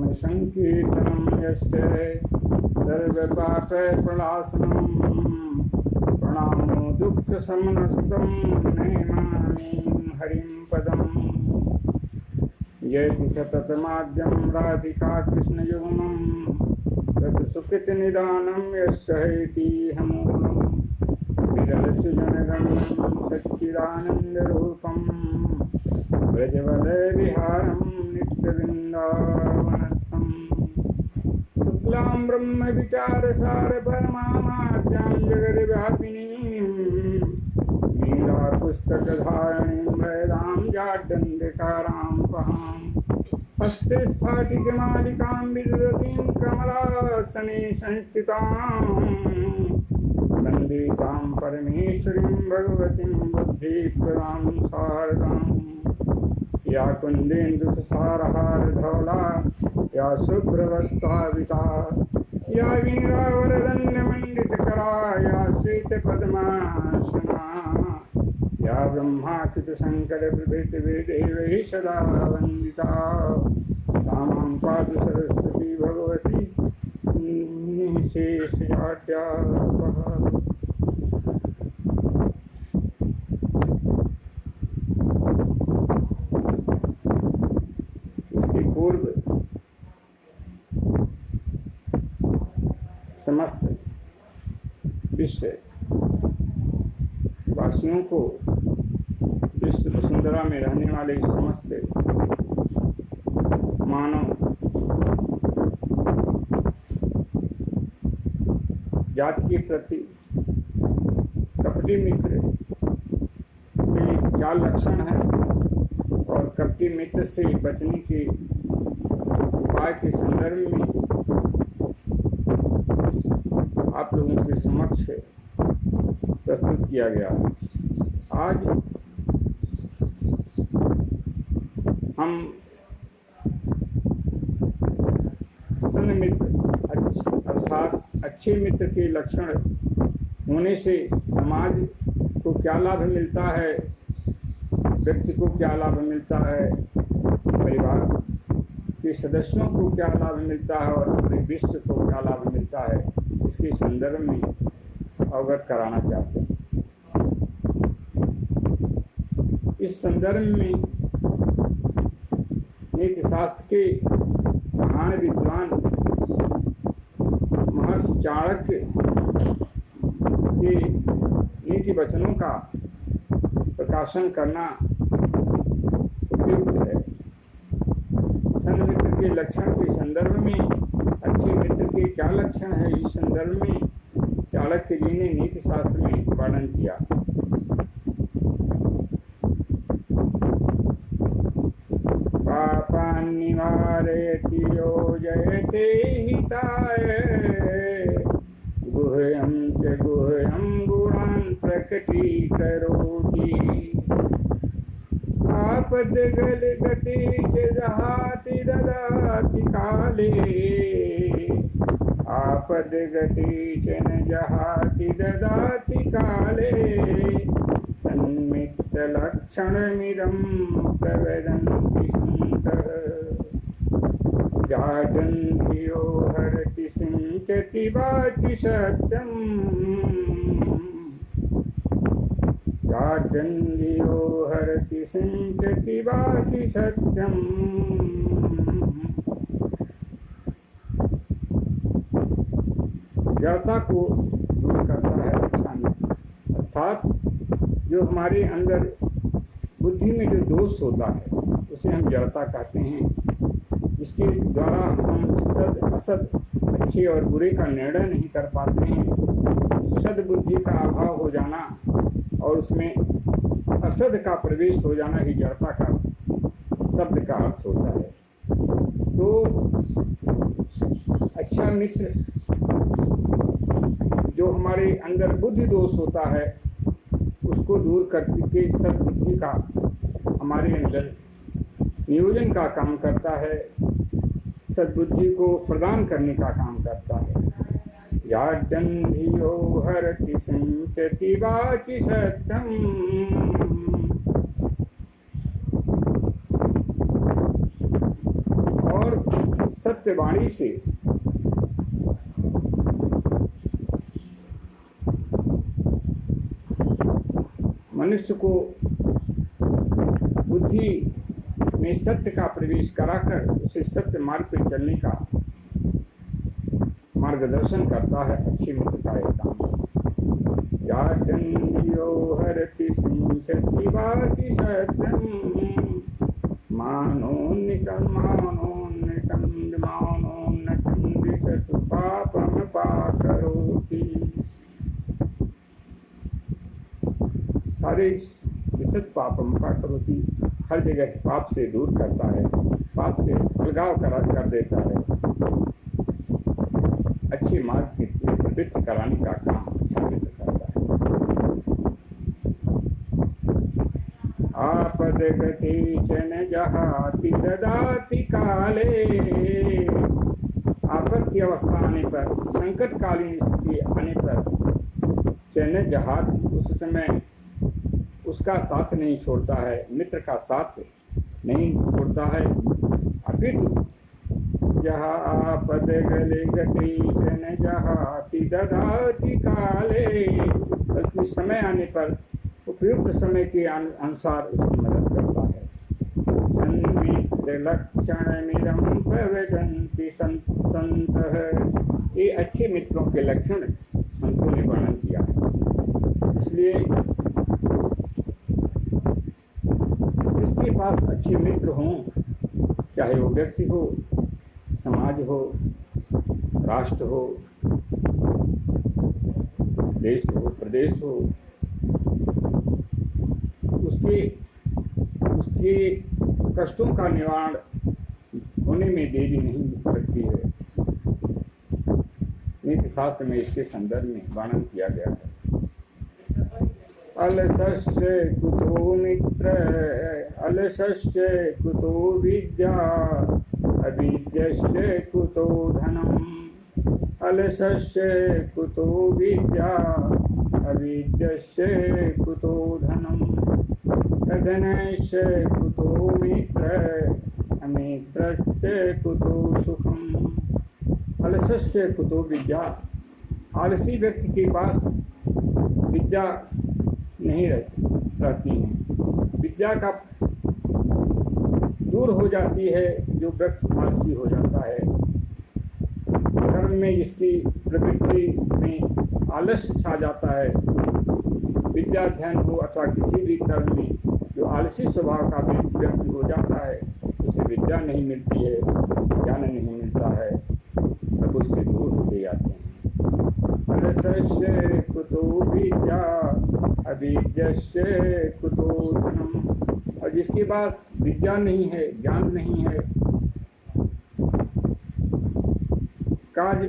नाम संकीर्तनं यस्य सर्वपापप्रणाशनं प्रणामो दुःखशमनस्तं नमामि हरिं पदम्। यति सततमाद्यं राधिका कृष्णयुग्मं तत्सुखितनिदानं यस्य हेतिहमूलं विरलसुजनगणं सच्चिदानन्दरूपं व्रजवलयविहारं नित्यवृन्दावनस्थं शुक्लां ब्रह्मविचारसारपरमामाद्यां जगद्व्यापिनीं मीरापुस्तकधारिणीं वेदां जाड्डन्धकारां पहां हस्ते स्फाटिकमालिकां विदधतीं कमलासने संस्थितां वन्दे तां परमेश्वरीं भगवतीं बुद्धिप्रदां शारदां या कुन्देन्दुसारहारधौला या शुभ्रवस्त्राविता या वीणावरदण्डमण्डितकरा या श्वेतपद्मासना या ब्रह्माच्युतशङ्करप्रभृतिभिर्देवैः सदा वन्दिता सा मां पातु सरस्वती भगवती निःशेषजाड्यापहा। इसके पूर्व समस्त विश्व वासियों को, विश्व वसुंधरा में रहने वाले समस्त मानव जाति के प्रति कपटी मित्र के क्या लक्षण है और कपटी मित्र से बचने के उपाय के संदर्भ में आप लोगों के समक्ष प्रस्तुत किया गया। आज हम सन्मित्र अर्थात अच्छे मित्र के लक्षण होने से समाज को क्या लाभ मिलता है, व्यक्ति को क्या लाभ मिलता है, परिवार के सदस्यों को क्या लाभ मिलता है और पूरे विश्व को क्या लाभ मिलता है, इसके संदर्भ में अवगत कराना चाहते हैं। इस संदर्भ में नीति शास्त्र के महान विद्वान महर्षि चाणक्य के नीति वचनों का प्रकाशन करना उपयुक्त है। सन्मित्र के लक्षण के संदर्भ में अच्छे मित्र के क्या लक्षण है, इस संदर्भ में चाणक्य जी ने नीति शास्त्र में वर्णन किया। पापान्निवारयति यो जयते हिताय गुह्यं च गुह्यं गुणान् प्रकटीकरोति आपद्गलगते च जहाति ददाति काले आपद्गते च न जहाति ददाति काले सन्मित्रलक्षणमिदं प्रवदन्ति सन्तः जाडन्धियो हरति सिञ्चति वाचि सत्यम् जाडन्धियो हरति सिञ्चति वाचि सत्यम्। जड़ता को दूर करता है अच्छा मित्र, अर्थात जो हमारे अंदर बुद्धि में जो दोष होता है उसे हम जड़ता कहते हैं, जिसके द्वारा हम सद असद, अच्छे और बुरे का निर्णय नहीं कर पाते हैं। सद्बुद्धि का अभाव हो जाना और उसमें असद का प्रवेश हो जाना ही जड़ता का शब्द का अर्थ होता है। तो अच्छा मित्र जो हमारे अंदर बुद्धि दोष होता है उसको दूर करके सद्बुद्धि का हमारे अंदर नियोजन का काम करता है, सद्बुद्धि को प्रदान करने का काम करता है। याड्डन्धियो हरति सिञ्चति वाचि सत्यम् सत्यवाणी से मनुष्य को बुद्धि में सत्य का प्रवेश कराकर उसे सत्य मार्ग पर चलने का मार्गदर्शन करता है अच्छे मित्र का एक काम। यादंदियो हरति सिंचति वाचि सत्यम मानोन्निकं दिशतु पापम पाकरोति। सारे दिशत पापम पाकरोति, हर जगह पाप से दूर करता है, पाप से अलगाव कर देता है, अच्छे मार्ग में प्रवृत्त कराने का काम अच्छा मित्र करता है। आपद गति चन जहाति ददाति काले, आपत्ति अवस्था आने पर, संकटकालीन स्थिति आने पर चन जहाति, उस समय उसका साथ नहीं छोड़ता है, मित्र का साथ नहीं छोड़ता है। अपितु जहाँ आपद गले गति जन जहाति ददाति काले, बल्कि समय आने पर उपयुक्त समय के अनुसार उसकी मदद करता है। सन्मित्र लक्षणमिदं प्रवदन्ति संतः, ये अच्छे मित्रों के लक्षण संतों ने वर्णन किया है। इसलिए जिसके पास अच्छे मित्र हों, चाहे वो व्यक्ति हो, समाज हो, राष्ट्र हो, देश हो, प्रदेश हो, उसके कष्टों का निवारण होने में देरी नहीं लगती है। नीति शास्त्र में इसके संदर्भ में वर्णन किया गया है। अलसस्य कुतो मित्र, अलसस्य कुतो विद्या, अविद्यस्य कुतो धनम्। अलसस्य कुतो विद्या, अविद्यस्य कुतो धनम्। अधनस्य कुतो मित्र, अमित्रस्य कुतो सुखम्। अलसस्य कुतो विद्या, आलसी व्यक्ति के पास विद्या नहीं रहती है। विद्या का दूर हो जाती है जो व्यक्ति आलसी हो जाता है। कर्म में जिसकी प्रवृत्ति में आलस्य छा जाता है, विद्या अध्ययन हो अथवा किसी भी कर्म में जो आलसी स्वभाव का व्यक्ति हो जाता है, उसे विद्या नहीं मिलती है, ज्ञान नहीं मिलता है, सब उससे दूर होते जाते हैं। अलसस्य कुतो विद्या, अविद्यस्य कुतो धनम्। और जिसके पास विद्या नहीं है, ज्ञान नहीं है, कार्य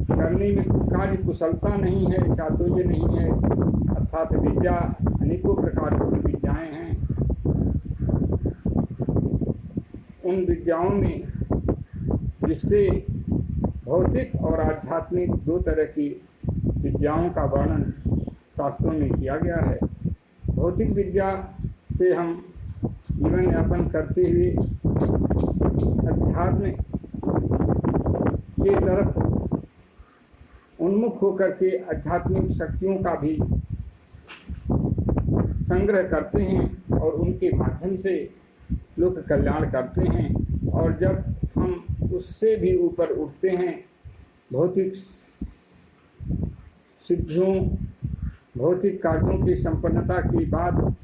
करने में कार्य कुशलता नहीं है, चातुर्य नहीं है, अर्थात विद्या अनेकों प्रकार की विद्याएं हैं। उन विद्याओं में जिससे भौतिक और आध्यात्मिक दो तरह की विद्याओं का वर्णन शास्त्रों में किया गया है। भौतिक विद्या से हम जीवन यापन करते हुए अध्यात्म के तरफ उन्मुख होकर के आध्यात्मिक शक्तियों का भी संग्रह करते हैं और उनके माध्यम से लोक कल्याण करते हैं। और जब हम उससे भी ऊपर उठते हैं, भौतिक सिद्धियों, भौतिक कार्यों की संपन्नता के बाद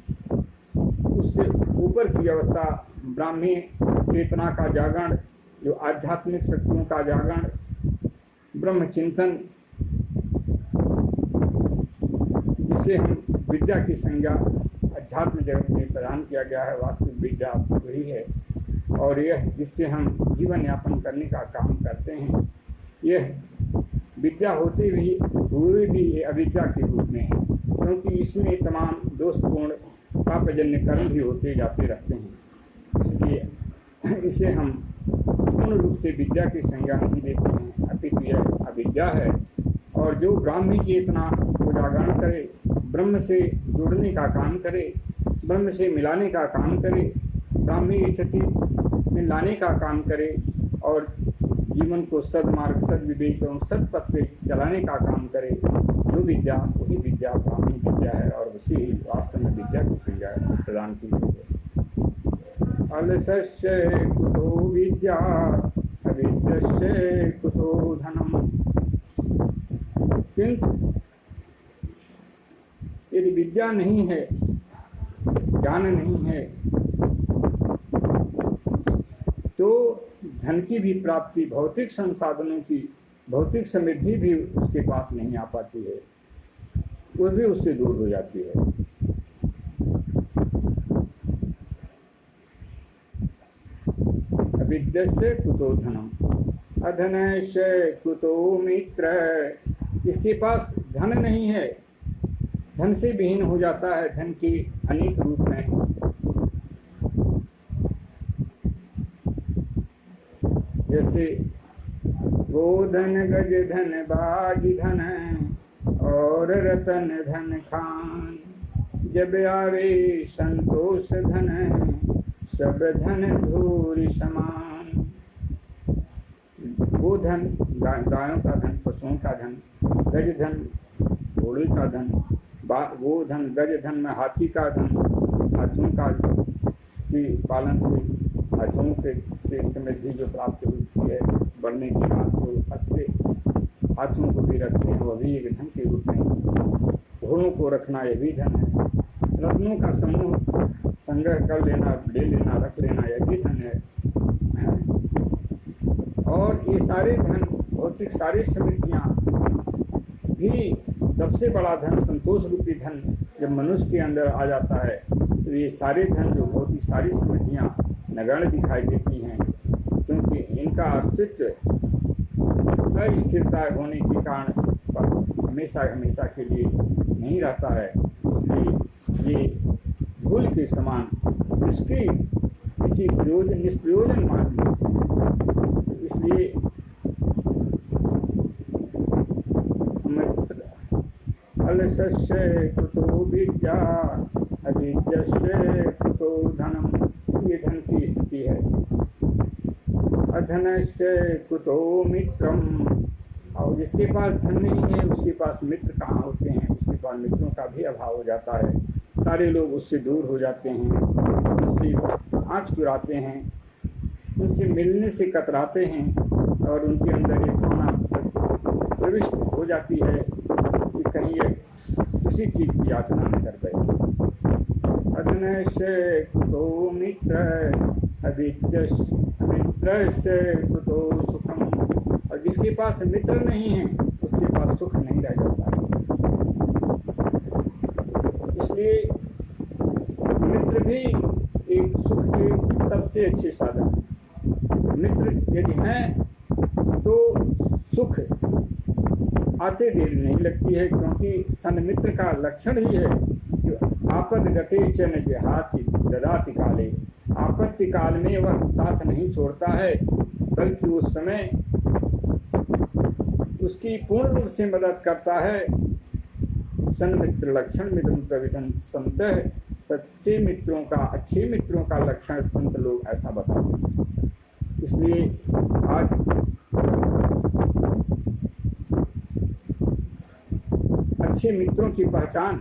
उससे ऊपर की अवस्था ब्राह्मी चेतना का जागरण, जो आध्यात्मिक शक्तियों का जागरण, ब्रह्म चिंतन, जिसे हम विद्या की संज्ञा अध्यात्म जगत में प्रदान किया गया है, वास्तविक विद्या वही है। और यह जिससे हम जीवन यापन करने का काम करते हैं, यह विद्या होते हुए भी ये अविद्या के रूप में है, क्योंकि इसमें तमाम दोषपूर्ण पापजन्य कर्म भी होते जाते रहते हैं। इसलिए इसे हम पूर्ण रूप से विद्या की संज्ञा नहीं देते हैं, अपितु यह अविद्या है। और जो ब्राह्मी चेतना को जागरण करे, ब्रह्म से जोड़ने का काम करे, ब्रह्म से मिलाने का काम करे, ब्राह्मी स्थिति में लाने का काम करे, और जीवन को सदमार्ग, सदविवेक एवं सत्पथ पे चलाने का काम करे, जो विद्या वही विद्या ब्राह्मणी विद्या है और उसी वास्तव में विद्या की संज्ञा प्रदान की गई है। अलसस्य कुतो विद्या अविद्यस्य कुतो धनम। किंतु यदि विद्या नहीं है, ज्ञान नहीं है, तो धन की भी प्राप्ति, भौतिक संसाधनों की, भौतिक समृद्धि भी उसके पास नहीं आ पाती है, वो भी उससे दूर हो जाती है। अविद्यस्य कुतो धनम अधनस्य कुतो मित्र। इसके पास धन नहीं है, धन से विहीन हो जाता है। धन के अनेक रूप हैं। जैसे गोधन, गज धन, बाज धन और रतन धन खान। जब आवे संतोष धन, सब धन धूरि समान। वो धन, गायों का धन, पशुओं का धन, गज धन, घोड़े का धन, वो धन, गज धन में हाथी का धन, हाथियों का के पालन से हाथियों के से समृद्धि जो प्राप्त होती है, बढ़ने की बात को हंसते हाथियों को भी रखते हैं, वह भी एक धन के रूप में। घोड़ों को रखना यह भी धन है। रत्नों का समूह संग्रह कर लेना, ले लेना, रख लेना, यह भी धन है। और ये सारे धन, भौतिक सारी समृद्धियाँ भी, सबसे बड़ा धन संतोष रूपी धन जब मनुष्य के अंदर आ जाता है, तो ये सारे धन जो भौतिक सारी समृद्धियाँ नगण्य दिखाई देती हैं, क्योंकि इनका अस्तित्व अस्थिरता होने के कारण पर हमेशा हमेशा के लिए नहीं रहता है। इसलिए ये धूल के समान इसकी किसी निष्प्रयोजन मान होते हैं। इसलिए अलसस्य कुतो विद्या अविद्यस्य कुतो धनम। ये धन की स्थिति है। अधनस्य कुतो मित्रम। और जिसके पास धन नहीं है, उसके पास मित्र कहाँ होते हैं? उसके पास मित्रों का भी अभाव हो जाता है। सारे लोग उससे दूर हो जाते हैं, उनसे आँख चुराते हैं, उनसे मिलने से कतराते हैं, और उनके अंदर एक भावना प्रविष्ट हो जाती है कि कहीं ये किसी चीज की याचना न कर बैठे। अधनस्य कुतो मित्र अविद्यस्य कुतो सुखम। और जिसके पास मित्र नहीं है, उसके पास सुख नहीं रह जाता है। इसलिए मित्र भी एक सुख के सबसे अच्छे साधन हैं। मित्र यदि हैं तो सुख आते देर नहीं लगती है, क्योंकि सन्मित्र का लक्षण ही है कि आपद गते च न जहाति ददाति काले। आपत्ति काल में वह साथ नहीं छोड़ता है, बल्कि उस समय उसकी पूर्ण रूप से मदद करता है। सन्मित्र लक्षण मित्रम प्रविधन संत। सच्चे मित्रों का, अच्छे मित्रों का लक्षण संत लोग ऐसा बताते हैं। इसलिए आज अच्छे मित्रों की पहचान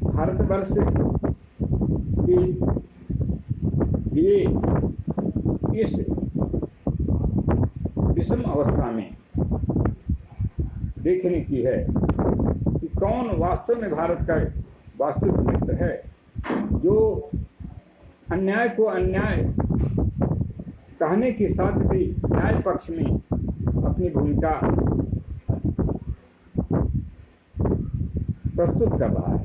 भारतवर्ष के लिए इस विषम अवस्था में देखने की है कि कौन वास्तव में भारत का वास्तविक मित्र है, जो अन्याय को अन्याय कहने के साथ भी न्याय पक्ष में अपनी भूमिका प्रस्तुत कर रहा है।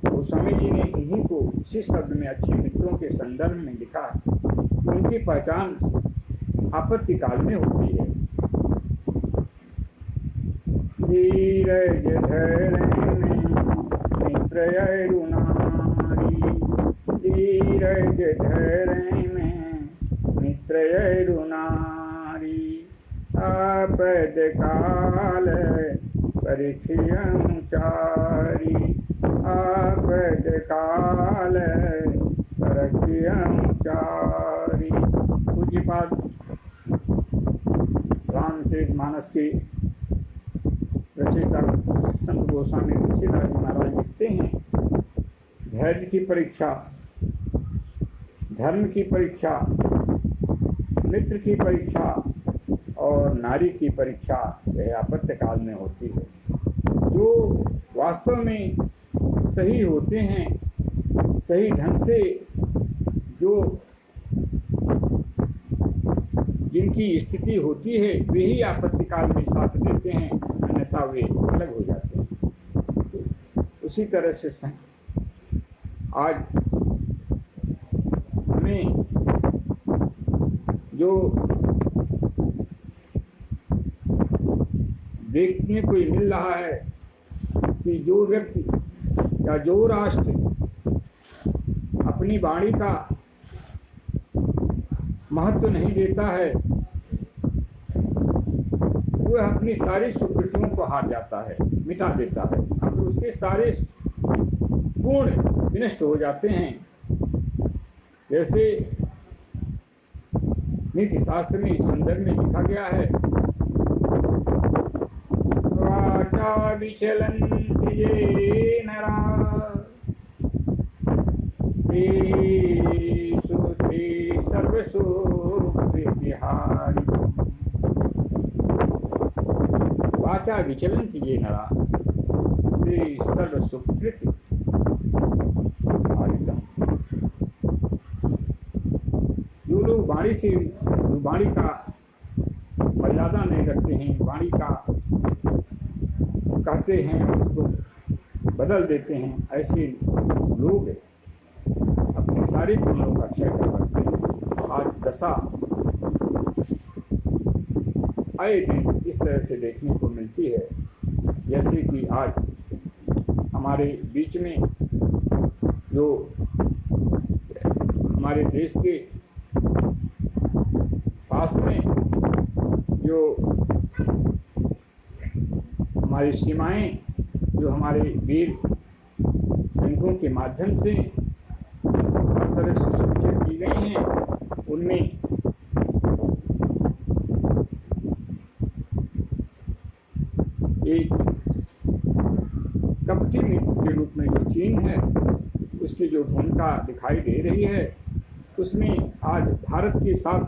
गोस्वामी जी ने इन्हीं को इसी शब्द में अच्छे मित्रों के संदर्भ में लिखा कि उनकी पहचान आपत्ति काल में होती है। धीरज धैर्य मित्रयरुनारी। धीरज धैर्य में मित्रयरुनारी। आपद काल परिखियमुचारी। आपद काल परिखियमुचारी। उसके बाद रामचरितमानस के रचयिता संत गोस्वामी तुलसीदास जी महाराज लिखते हैं, धैर्य की परीक्षा, धर्म की परीक्षा, मित्र की परीक्षा और नारी की परीक्षा वह आपत्ति काल में होती है। जो वास्तव में सही होते हैं, सही ढंग से जो जिनकी स्थिति होती है वे ही आपत्ति काल में साथ देते हैं, अन्यथा वे अलग हो जाते हैं। तो उसी तरह से आज हमें जो देखने को मिल रहा है कि जो व्यक्ति या जो राष्ट्र अपनी वाणी का महत्व नहीं देता है, वह अपनी सारी सुकृतियों को हार जाता है, मिटा देता है, अब उसके सारे पूर्ण विनष्ट हो जाते हैं। जैसे नीति शास्त्र में इस संदर्भ में लिखा गया है, वाचा विचलन्ति ये नरा तेषु ते सर्वसु प्रतिहारितम्। वाचा विचलन्ति ये नरा ते सर्वसु प्रतिहारितम्। जो लोग वाणी का मर्यादा नहीं रखते हैं, वाणी का कहते हैं उसको बदल देते हैं, ऐसे लोग अपने सारे गुणों का क्षय कर बैठते हैं। आज दशा आए दिन इस तरह से देखने को मिलती है, जैसे कि आज हमारे बीच में जो हमारे देश के पास में जो हमारी सीमाएं, जो हमारे वीर सैनिकों के माध्यम से हर तरह से सुरक्षित की गई हैं, उनमें एक कपटी मित्र के रूप में जो चीन है, उसकी जो भूमिका दिखाई दे रही है, उसमें आज भारत के साथ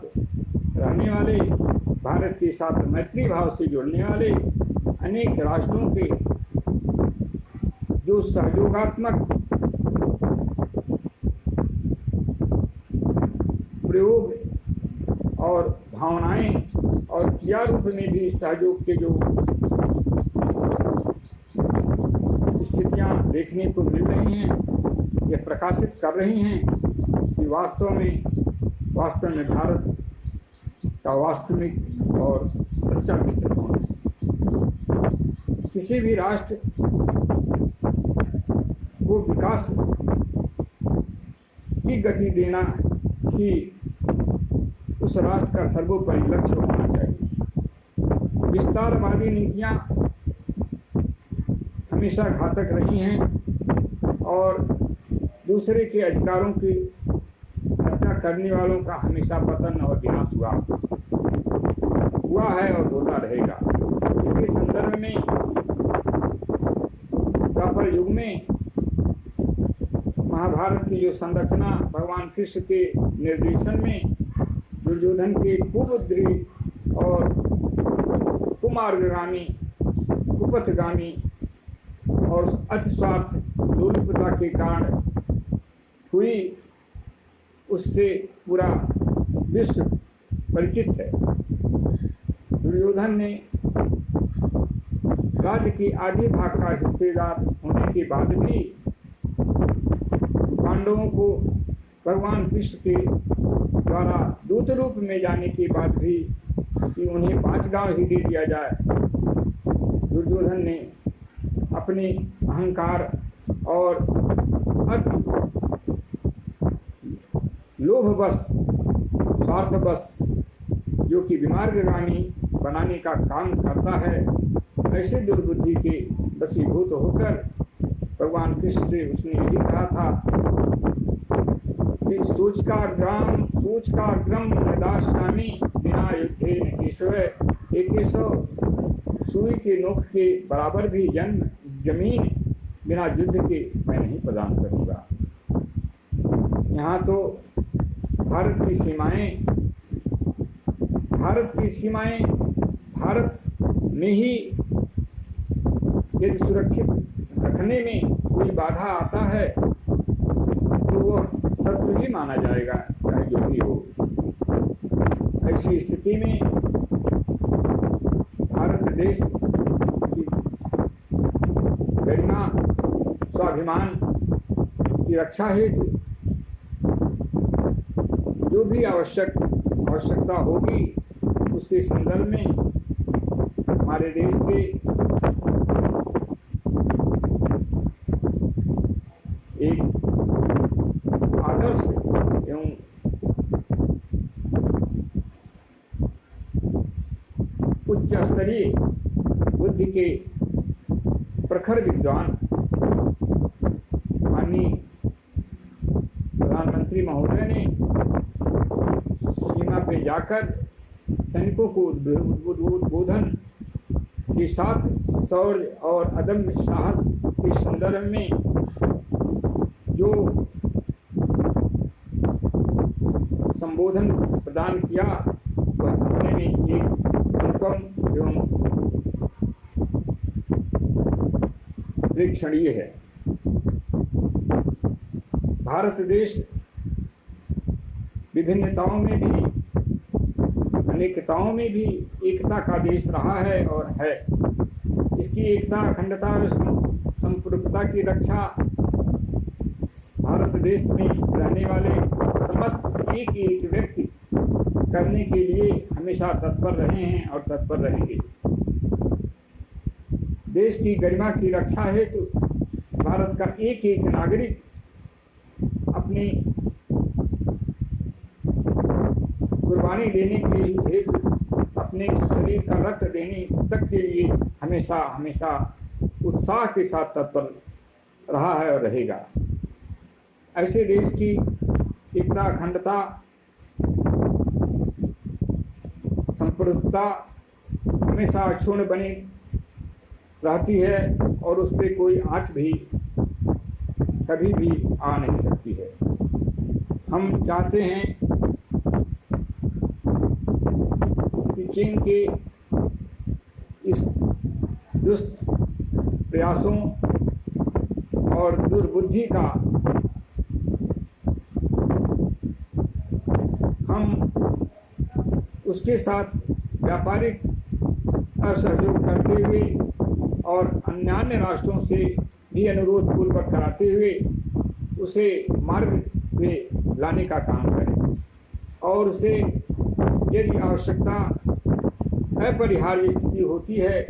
रहने वाले, भारत के साथ मैत्री भाव से जुड़ने वाले अनेक राष्ट्रों के जो सहयोगात्मक प्रयोग और भावनाएं और क्रिया रूप में भी सहयोग के जो स्थितियां देखने को मिल रही हैं, ये प्रकाशित कर रही हैं कि वास्तव में भारत का वास्तविक और सच्चा मित्र कौन है। किसी भी राष्ट्र को विकास की गति देना ही उस राष्ट्र का सर्वोपरि लक्ष्य होना चाहिए। विस्तारवादी नीतियां हमेशा घातक रही हैं और दूसरे के अधिकारों की हत्या करने वालों का हमेशा पतन और विनाश हुआ है और होता रहेगा। इसके संदर्भ में द्वापर युग में महाभारत की जो संरचना भगवान कृष्ण के निर्देशन में दुर्योधन के कुबुद्धि और कुमार्गगामी, कुपथगामी और अतिस्वार्थ लोलुपता के कारण हुई, उससे पूरा विश्व परिचित है। दुर्योधन ने राज्य की आधी भाग का हिस्सेदार होने के बाद भी पांडवों को भगवान कृष्ण के द्वारा दूत रूप में जाने के बाद भी कि उन्हें 5 गांव ही दे दिया जाए, दुर्योधन ने अपने अहंकार और अति लोभवश, स्वार्थवश, जो कि विमार्गगामी बनाने का काम करता है, ऐसे दुर्बुद्धि के वशीभूत होकर भगवान कृष्ण से उसने यही कहा था कि सोच पूछ का अग्रम दास्यामि बिना युद्धे न केशव। हे केशव, सुई के नोक के बराबर भी जमीन बिना युद्ध के मैं नहीं प्रदान करूंगा। यहाँ तो भारत की सीमाएं भारत में ही यदि सुरक्षित रखने में कोई बाधा आता है तो वह शत्रु ही माना जाएगा, चाहे जो भी हो। ऐसी स्थिति में भारत देश की गरिमा स्वाभिमान की रक्षा हेतु जो भी आवश्यकता होगी उसके संदर्भ में हमारे देश के एक आदर्श एवं उच्च स्तरीय बुद्धि के प्रखर विद्वान माननीय प्रधानमंत्री महोदय ने सीमा पे जाकर सैनिकों को उद्बोधन के साथ शौर्य और अदम्य साहस के संदर्भ में जो संबोधन प्रदान किया वह अपने में एक अनुपम एवं प्रेक्षणीय है। भारत देश विभिन्नताओं में भी अनेकताओं में भी एकता का देश रहा है और है। इसकी एकता, अखंडता व संप्रभुता की रक्षा भारत देश में रहने वाले समस्त एक व्यक्ति करने के लिए हमेशा तत्पर रहे हैं और तत्पर रहेंगे। देश की गरिमा की रक्षा हेतु भारत का एक नागरिक अपनी कुर्बानी देने के हेतु अपने शरीर का रक्त देने तक के लिए हमेशा उत्साह के साथ तत्पर रहा है और रहेगा। ऐसे देश की एकता, अखंडता, संप्रभुता हमेशा अक्षुण्ण बनी रहती है और उस पर कोई आँच भी कभी भी आ नहीं सकती है। हम चाहते हैं कि चीन के इस दुष्ट प्रयासों और दुर्बुद्धि का हम उसके साथ व्यापारिक असहयोग करते हुए और अन्य राष्ट्रों से भी अनुरोध पूर्वक कराते हुए उसे मार्ग में लाने का काम करें और उसे यदि आवश्यकता अपरिहार्य स्थिति होती है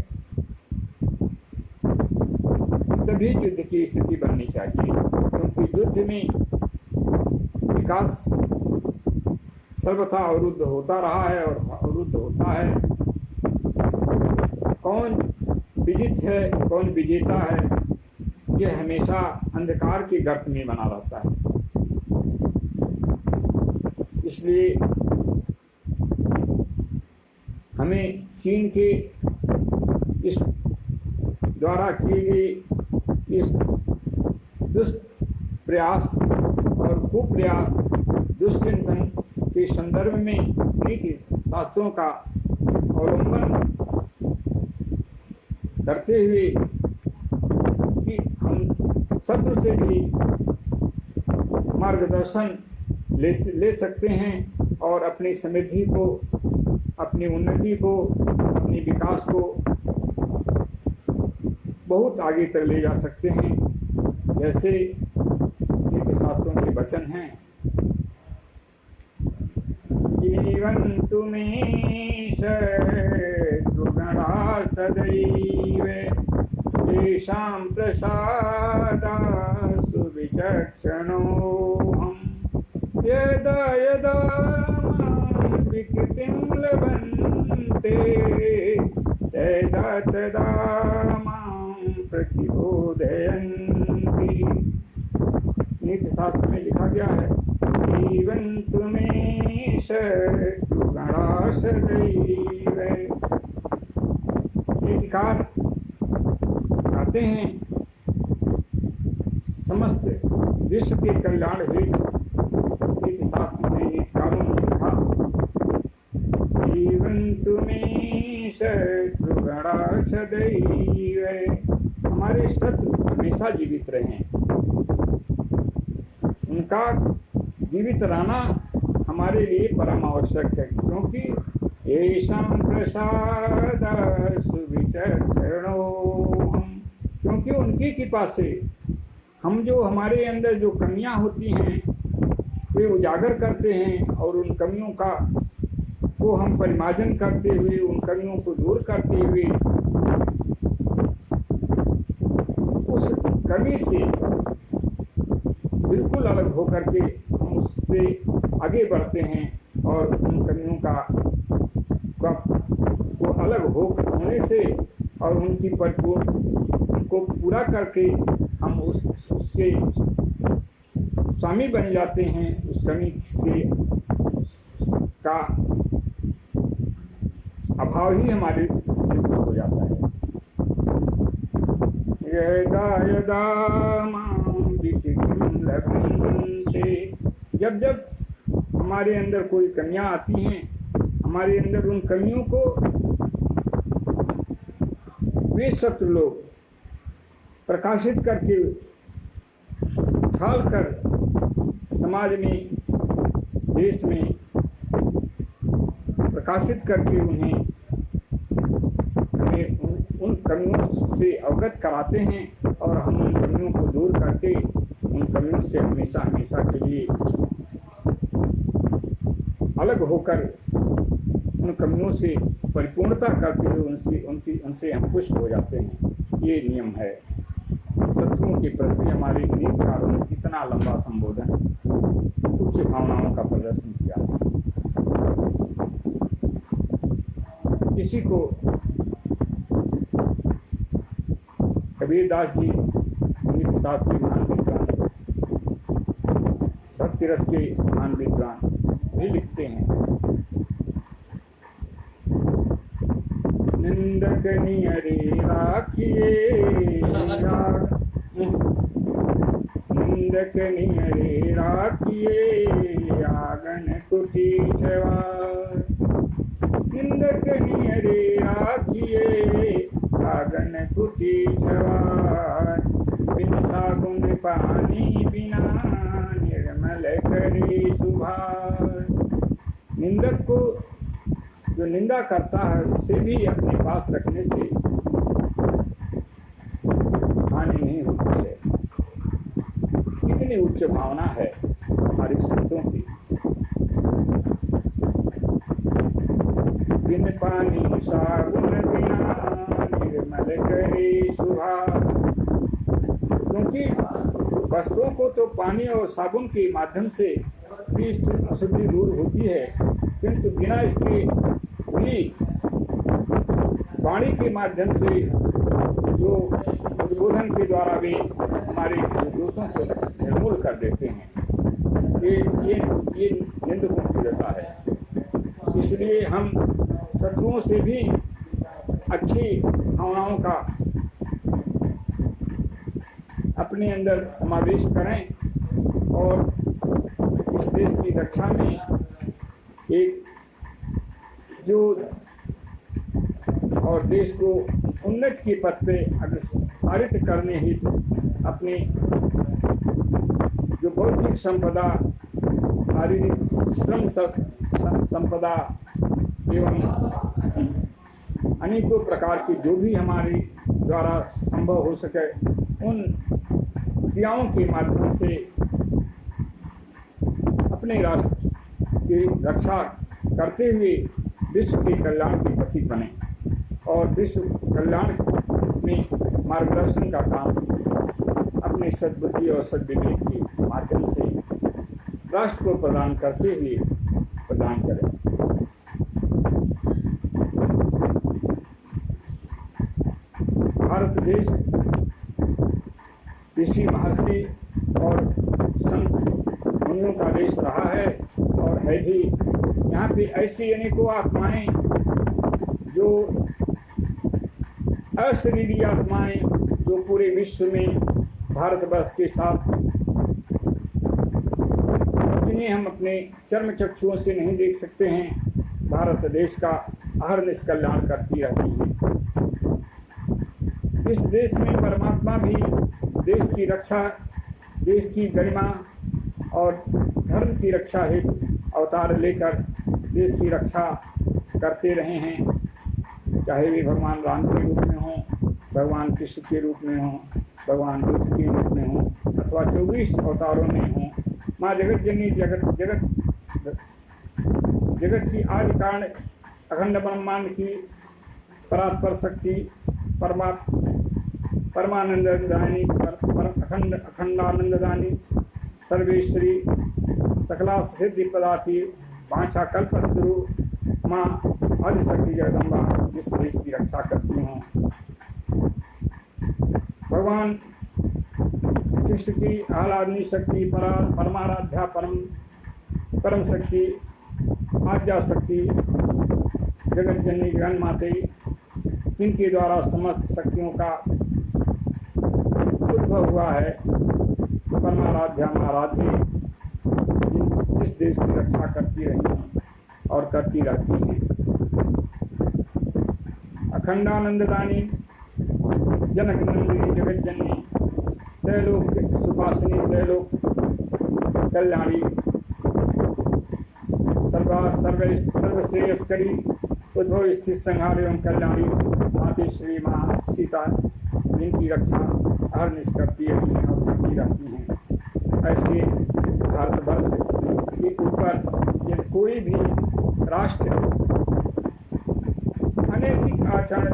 तभी युद्ध की स्थिति बननी चाहिए, क्योंकि युद्ध में विकास सर्वथा अवरुद्ध होता रहा है और अवरुद्ध होता है। कौन विजित है, कौन विजेता है, यह हमेशा अंधकार के गर्त में बना रहता है। इसलिए हमें चीन के इस द्वारा किए गए इस दुष्प्रयास और कुप्रयास, दुष्चिंतन के संदर्भ में नीति शास्त्रों का अवलंबन करते हुए कि हम शत्रु से भी मार्गदर्शन ले सकते हैं और अपनी समृद्धि को, अपनी उन्नति को, अपने विकास को बहुत आगे तक ले जा सकते हैं। जैसे नीति शास्त्रों के वचन हैं, जीवन्तु मे शत्रुगणा सदैव येषां प्रसादात्सु विचक्षणोऽहम् यदा यदा मां विकृतिं लभन्ते तदा तदा मां प्रतिबोधयन्ति। नीति शास्त्र में लिखा गया है जीवन तुम्हें शत्रुगणा सदैव। ये अधिकार आते हैं समस्त विश्व के कल्याण हेतु। नीति शास्त्र में नीतिकारों ने लिखा, जीवन तुम्हें शत्रुगणा सदैव। हमारे शत्रु हमेशा जीवित रहें, उनका जीवित रहना हमारे लिए परम आवश्यक है, क्योंकि येषां प्रसाद सुविचक्षणो हम, क्योंकि उनकी कृपा से हम जो हमारे अंदर जो कमियां होती हैं वे उजागर करते हैं, और उन कमियों का को हम परिमार्जन करते हुए, उन कमियों को दूर करते हुए उस कमी से बिल्कुल अलग होकर के हम उससे आगे बढ़ते हैं, और उन कमियों को अलग होने से और उनकी उनको पूरा करके हम उसके स्वामी बन जाते हैं। उस कमी से का अभाव ही हमारे से दूर हो जाता है। यदा यदा मां विकृतिं लभन्ते, जब जब हमारे अंदर कोई कमियां आती हैं, हमारे अंदर उन कमियों को वे शत्रु लोग प्रकाशित करके उछाल कर समाज में, देश में प्रकाशित करके हमें उन कमियों से अवगत कराते हैं, और हम उन कमियों को दूर करके उन कमियों से हमेशा हमेशा के लिए अलग होकर उन कमियों से परिपूर्णता करते हुए उनसे हम पुष्ट हो जाते हैं। ये नियम है। शत्रुओं के प्रति हमारे नीतिकारों ने इतना लंबा संबोधन, उच्च भावनाओं का प्रदर्शन किया। इसी को कबीरदास जी नीति शास्त्र के महान विद्वान, भक्ति रस के महान विद्वान भी लिखते हैं। निंदक नियरे राखिए निंदक नियरे राखिए आगन कुटी छवार। निंदक नियरे राखिए आगन कुटी छवार। बिन साबुन पानी बिना निर्मल करे सुभार। निंदक को जो निंदा करता है उसे भी अपने पास रखने से हानि नहीं होती है। कितनी उच्च भावना है हमारे संतों की। बिन पानी साबुन बिना निर्मल करे सुभार। क्योंकि वस्त्रों को तो पानी और साबुन के माध्यम से भी अशुद्धि दूर होती है, किंतु बिना इसके भी वाणी के माध्यम से जो उद्बोधन के द्वारा वे हमारे दोषों को निर्मूल कर देते हैं। ये निंदकों की दशा है। इसलिए हम शत्रुओं से भी अच्छी भावनाओं का अपने अंदर समावेश करें, और इस देश की रक्षा में एक जो और देश को उन्नति के पथ पे अग्रसारित करने हेतु अपने जो बौद्धिक संपदा, शारीरिक श्रम संपदा एवं अनेकों प्रकार की जो भी हमारे द्वारा संभव हो सके उन क्रियाओं के माध्यम से अपने राष्ट्र की रक्षा करते हुए विश्व के कल्याण के पथिक बने, और विश्व कल्याण में मार्गदर्शन का काम अपने सद्बुद्धि और सद्विवेक के माध्यम से राष्ट्र को प्रदान करते हुए प्रदान करें। भारत देश ऋषि महर्षि और संत मुनियों का देश रहा है और है भी। यहाँ पे ऐसी अनेकों आत्माएं जो अशरीरी आत्माएं जो पूरे विश्व में भारतवर्ष के साथ, जिन्हें हम अपने चर्म चक्षुओं से नहीं देख सकते हैं, भारत देश का अहरनिश कल्याण करती रहती हैं। इस देश में परमात्मा भी देश की रक्षा, देश की गरिमा और धर्म की रक्षा हेतु अवतार लेकर देश की रक्षा करते रहे हैं, चाहे वे भगवान राम के रूप में हों, भगवान कृष्ण के रूप में हों, भगवान बुद्ध के रूप में हों, अथवा 24 अवतारों में हों। माँ जगत जननी जगत की आदि कारण अखंड ब्रह्मांड की परात्पर शक्ति परमानंददायिनी अखंडानंददायिनी सर्वेश्वरी सकला सिद्धि पदार्थी वांछा कल्पतरु माँ आदिशक्ति जगदम्बा जिस देश की रक्षा करती हूँ। भगवान कृष्ण की आह्लादनी शक्ति परमाराध्या परम शक्ति आद्या शक्ति जगत जननी जगन माते, जिनके द्वारा समस्त शक्तियों का उद्भव हुआ है, परमाराध्या आराध्य, जिस देश की रक्षा करती रही हैं और करती रहती हैं। अखंडानंददानी जनक नंदिनी जगत जननी त्रैलोक सुपासिनी त्रैलोक कल्याणी सर्वश्रेयस्करी उद्भव स्थित संहार एवं कल्याणी माते श्री माँ सीता, जिनकी रक्षा अहरनिश करती रही हैं और करती रहती हैं। ऐसे भारतवर्ष के ऊपर यदि कोई भी राष्ट्र अनैतिक आचरण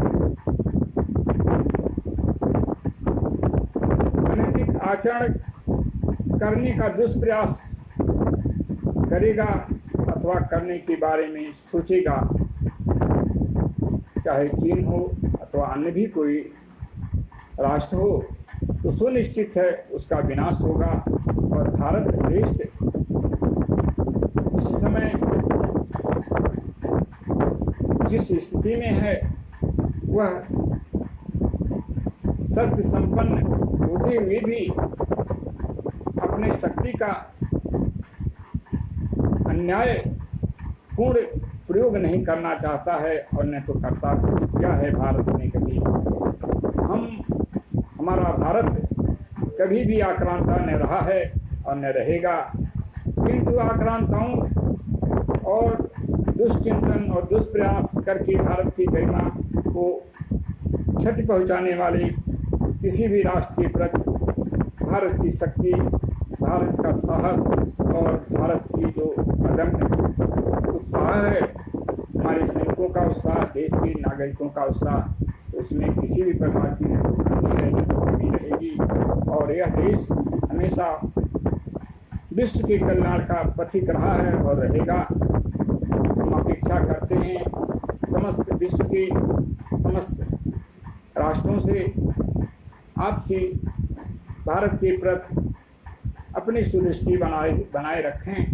करने का दुष्प्रयास करेगा अथवा करने के बारे में सोचेगा, चाहे चीन हो अथवा अन्य भी कोई राष्ट्र हो, तो सुनिश्चित है उसका विनाश होगा। और भारत देश इस समय जिस स्थिति में है वह सत्य संपन्न होते हुए भी अपने शक्ति का अन्याय पूर्ण प्रयोग नहीं करना चाहता है और न तो करता क्या है भारत ने कभी। हमारा भारत कभी भी आक्रांता न रहा है और न रहेगा, किंतु आक्रांताओं और दुष्चिंतन और दुष्प्रयास करके भारत की गरिमा को क्षति पहुंचाने वाले किसी भी राष्ट्र के प्रति भारत की शक्ति, भारत का साहस और भारत की जो अदम्य उत्साह है, हमारे सैनिकों का उत्साह, देश के नागरिकों का उत्साह, उसमें किसी भी प्रकार की न तो कमी है न तो कमी रहेगी। और यह देश हमेशा विश्व के कल्याण का पथिक रहा है और रहेगा। हम अपेक्षा करते हैं समस्त विश्व के समस्त राष्ट्रों से, आपसे भारत के प्रति अपनी सुदृष्टि बनाए रखें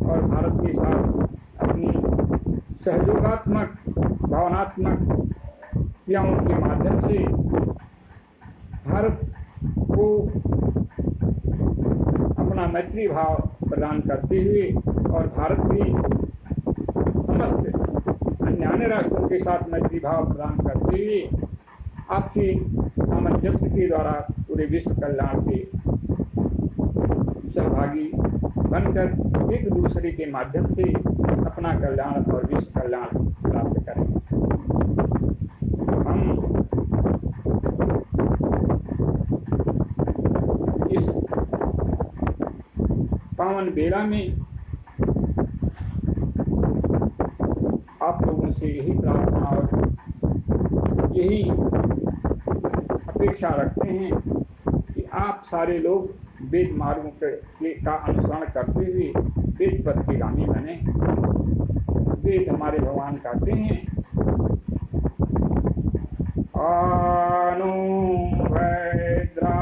और भारत के साथ अपनी सहयोगात्मक भावनात्मक क्रियाओं के माध्यम से भारत को अपना मैत्री भाव प्रदान करते हुए और भारत भी समस्त अन्य राष्ट्रों के साथ मैत्री भाव प्रदान करते हुए आपसी सामंजस्य के द्वारा पूरे विश्व कल्याण के सहभागी बनकर एक दूसरे के माध्यम से अपना कल्याण और विश्व कल्याण प्राप्त करें। हम इस पावन बेला में आप लोगों से यही प्रार्थना और यही अपेक्षा रखते हैं कि आप सारे लोग वेद मार्गों का अनुसरण करते हुए वेद पथ के गामी बने। वेद हमारे भगवान कहते हैं, आनो भद्रा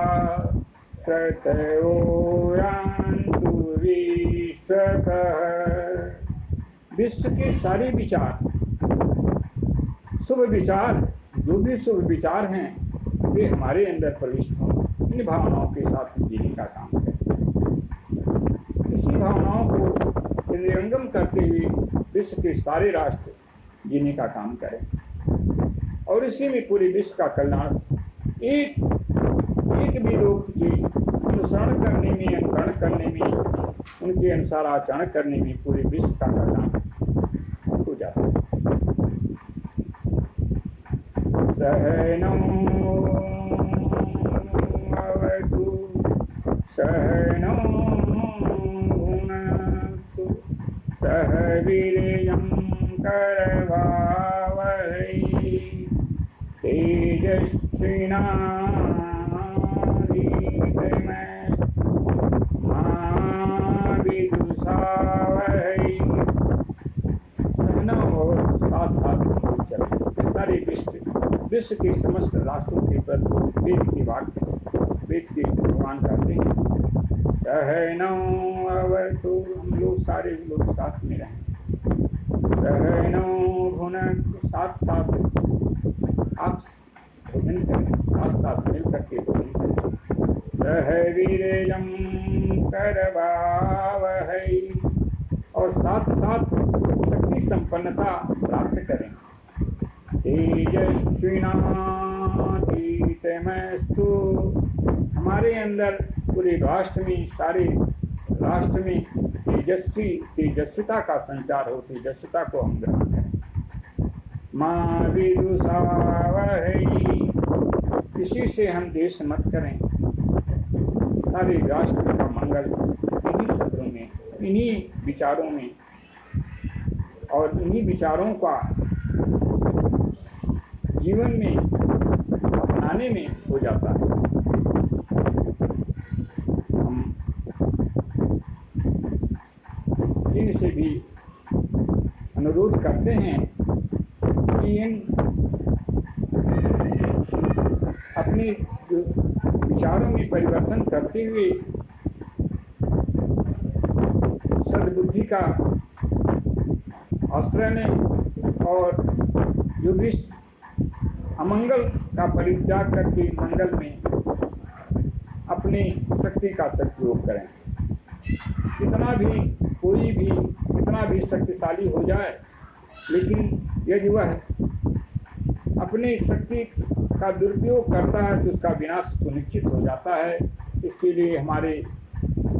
प्रतयो यान्तु विश्वतः विश्व के सारे विचार, शुभ विचार, जो भी शुभ विचार हैं वे हमारे अंदर प्रविष्ट हों। इन भावनाओं के साथ हम जीने का काम करें। इसी भावनाओं को हृदयंगम करते हुए विश्व के सारे राष्ट्र जीने का काम करें और इसी में पूरे विश्व का कल्याण एक वेदोक्त के अनुसरण करने में, अनुकरण करने में, उनके अनुसार आचरण करने में पूरे विश्व का कल्याण हो जाता है। सहनौ अवतु सहनौ भुनक्तु सह वीर्यं करवावहै तेजस्विनाधीतमस्तु मा विदुषावहै। सहना और साथ साथ चले सारे विश्व के समस्त राष्ट्रों के प्रति वेद के वाक्य, वेद के भगवान कहते हैं सहनौ अवतु, हम लोग सारे लोग साथ में रहें। सहनौ भुनक्तु, साथ साथ आप भोजन करें, साथ साथ मिल करके भोजन करें। सह वीर्यं करवावहै, और साथ साथ शक्ति संपन्नता प्राप्त करें। तेजस्विनाधीतमस्तु, हमारे अंदर पूरे राष्ट्र में, सारे राष्ट्र में तेजस्विता का संचार हो, तेजस्विता को हम ग्रहण करें। माँ विदुषावहै, किसी से हम द्वेष मत करें। सारे राष्ट्र का मंगल इन्हीं शब्दों में, इन्हीं विचारों में और इन्हीं विचारों का जीवन में अपनाने में हो जाता है। हम इनसे भी अनुरोध करते हैं कि इन अपने जो विचारों में परिवर्तन करते हुए सद्बुद्धि का आश्रय लें और जो विश्व अमंगल का परित्याग करके मंगल में अपनी शक्ति का सदुपयोग करें। कितना भी शक्तिशाली हो जाए, लेकिन यदि वह अपनी शक्ति का दुरुपयोग करता है तो उसका विनाश सुनिश्चित हो जाता है। इसके लिए हमारे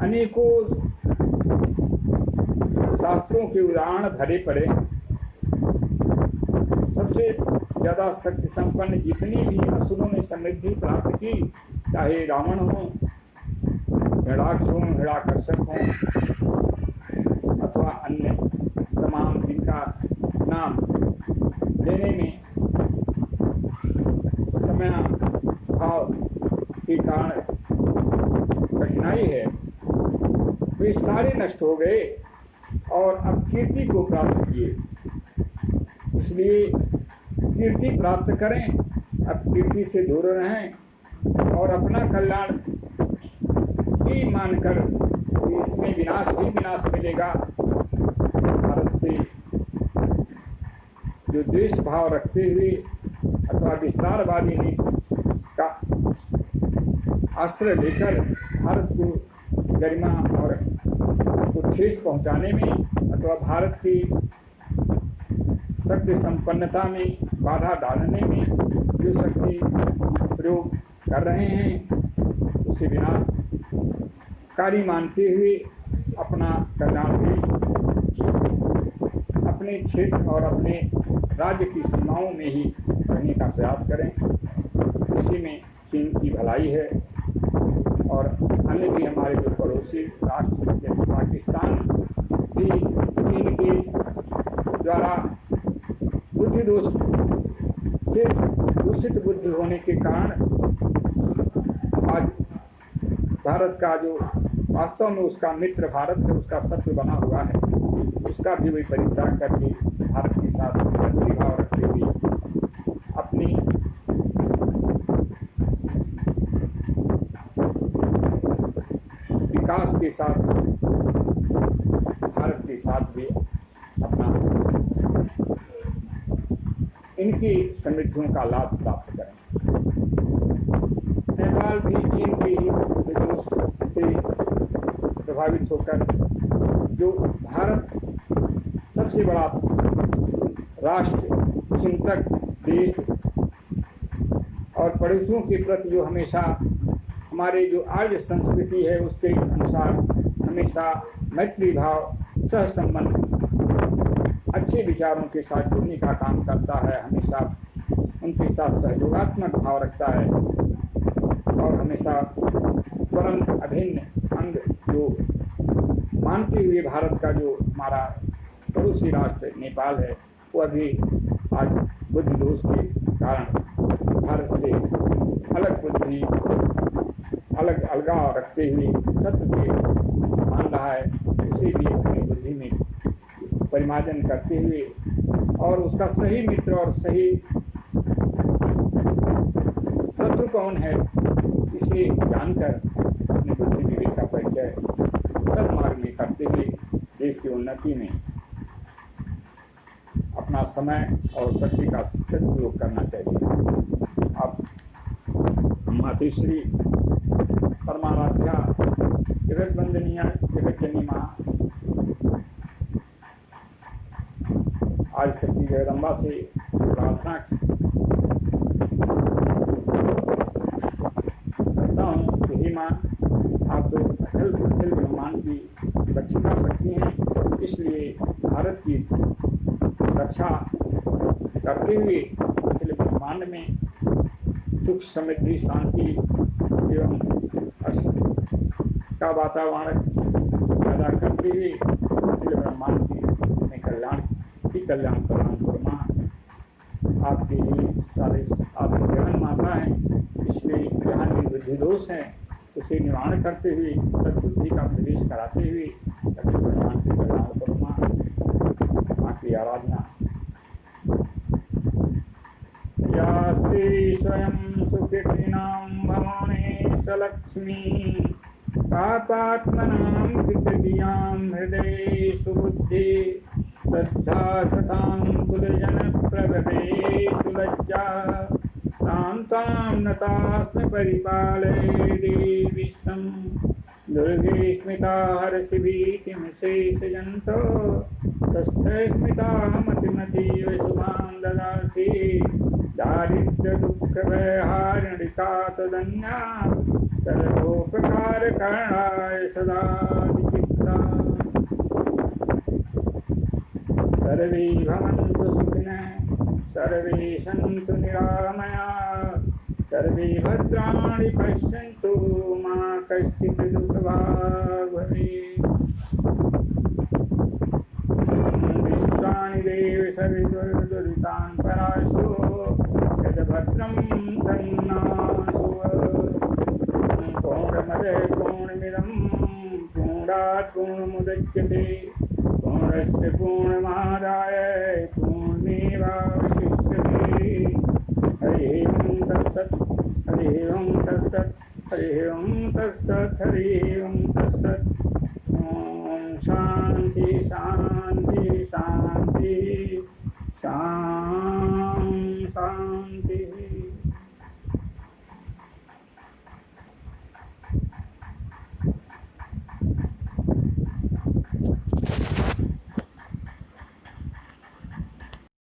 अनेकों शास्त्रों के उदाहरण भरे पड़े हैं। सबसे ज़्यादा शक्ति संपन्न जितनी भी असुरों ने समृद्धि प्राप्त की, चाहे रावण हो, हिरण्याक्ष हो, हिरण्यकश्यप हो अथवा अन्य तमाम जिनका नाम लेने में समय भाव के कारण कठिनाई है, वे सारे नष्ट हो गए और अब कीर्ति को प्राप्त किए। इसलिए कीर्ति प्राप्त करें, अब कीर्ति से दूर रहें और अपना कल्याण ही मानकर इसमें विनाश ही विनाश मिलेगा। भारत से जो द्वेष भाव रखते हुए अथवा विस्तारवादी नीति का आश्रय लेकर भारत को गरिमा और को ठेस पहुंचाने में अथवा भारत की शक्ति संपन्नता में बाधा डालने में जो शक्ति प्रयोग कर रहे हैं, उसे विनाशकारी मानते हुए अपना कल्याण ही अपने क्षेत्र और अपने राज्य की सीमाओं में ही करने का प्रयास करें। इसी में चीन की भलाई है और अन्य भी हमारे जो पड़ोसी राष्ट्र जैसे पाकिस्तान भी चीन के द्वारा बुद्धि दोष से दूषित बुद्धि होने के कारण आज भारत का जो वास्तव में उसका मित्र भारत है, उसका शत्रु बना हुआ है, उसका भी वही परित्याग करके भारत के साथ मैत्री भाव रखते हुए अपनी विकास के साथ साथ भी अपना इनकी समृद्धियों का लाभ प्राप्त करें। नेपाल भी चीन के ही बुद्ध से प्रभावित होकर जो भारत सबसे बड़ा राष्ट्र, चिंतक देश और पड़ोसियों के प्रति जो हमेशा हमारे जो आर्य संस्कृति है उसके अनुसार हमेशा मैत्री भाव, सह संबंध, अच्छे विचारों के साथ जुड़ने का काम करता है, हमेशा उनके साथ सहयोगात्मक भाव रखता है और हमेशा परम अभिन्न अंग जो मानते हुए भारत का जो हमारा पड़ोसी राष्ट्र नेपाल है वह भी आज बुद्धि दोष के कारण भारत से अलग बुद्धि, अलग अलगाव रखते हुए सत्य के मान रहा है, उसे भी अपनी बुद्धि में परिमार्जन करते हुए और उसका सही मित्र और सही शत्रु कौन है इसे जानकर अपनी बुद्धि विवेक का परिचय सदमार्ग में करते हुए देश की उन्नति में अपना समय और शक्ति का सदुपयोग करना चाहिए। अब मातृश्री परमाराध्या जगत वंदनीय जगत जननी माँ आज शक्ति जगदम्बा से प्रार्थना करता हूँ कि हे माँ, आप तो अखिल ब्रह्मांड की रक्षिता शक्ति हैं, इसलिए भारत की रक्षा करते हुए अखिल ब्रह्मांड में सुख, समृद्धि, शांति एवं का वातावरण पैदा करते हुए अखिल ब्रह्मांड की कल्याण प्रदान करो माँ। आपके लिए सारे आपकी जगन माता हैं, इसलिए जहाँ भी बुद्धि दोष हैं उसे निवारण करते हुए सद्बुद्धि का प्रवेश कराते हुए अखिल ब्रह्मांड की कल्याण करो माँ। माँ की आराधना। या श्री स्वयं सुकृतिनां भवानेश्वलक्ष्मी पापात्मनां कृतधियां हृदये सुबुद्धि श्रद्धा सतां कुलजन प्रभवे सुलज्जा तां तां नतास्मि परिपालय देवी स्वं दुर्गे स्मिता हरसि भीतिमशेषजन्तो तस्थै स्मिता मतिमतीव शुभां ददासि दारिद्र्य दुःख वैहारिणिका तदन्या सर्वोपकार करणाय सदा चित्ता। सर्वे भवन्तु सुखिनः सर्वे सन्तु निरामयाः सर्वे भद्राणि पश्यन्तु मा कश्चित् दुःखभाग् भवेत्। विश्वानि देव सवितुर्दुरितान् पराशो यद्भद्रं धन्नासु। पूर्णमदः पूर्णमिदं पूर्णात् पूर्णमुदच्यते पूर्णस्य पूर्णमादाय पूर्णमेवावशिष्यते। हरि ओं तत्सत् हरि ओं तत्सत् हरि ओं तत्सत् हरि ओं तत्सत्। ओम शांति शांति शांति शांति शांति।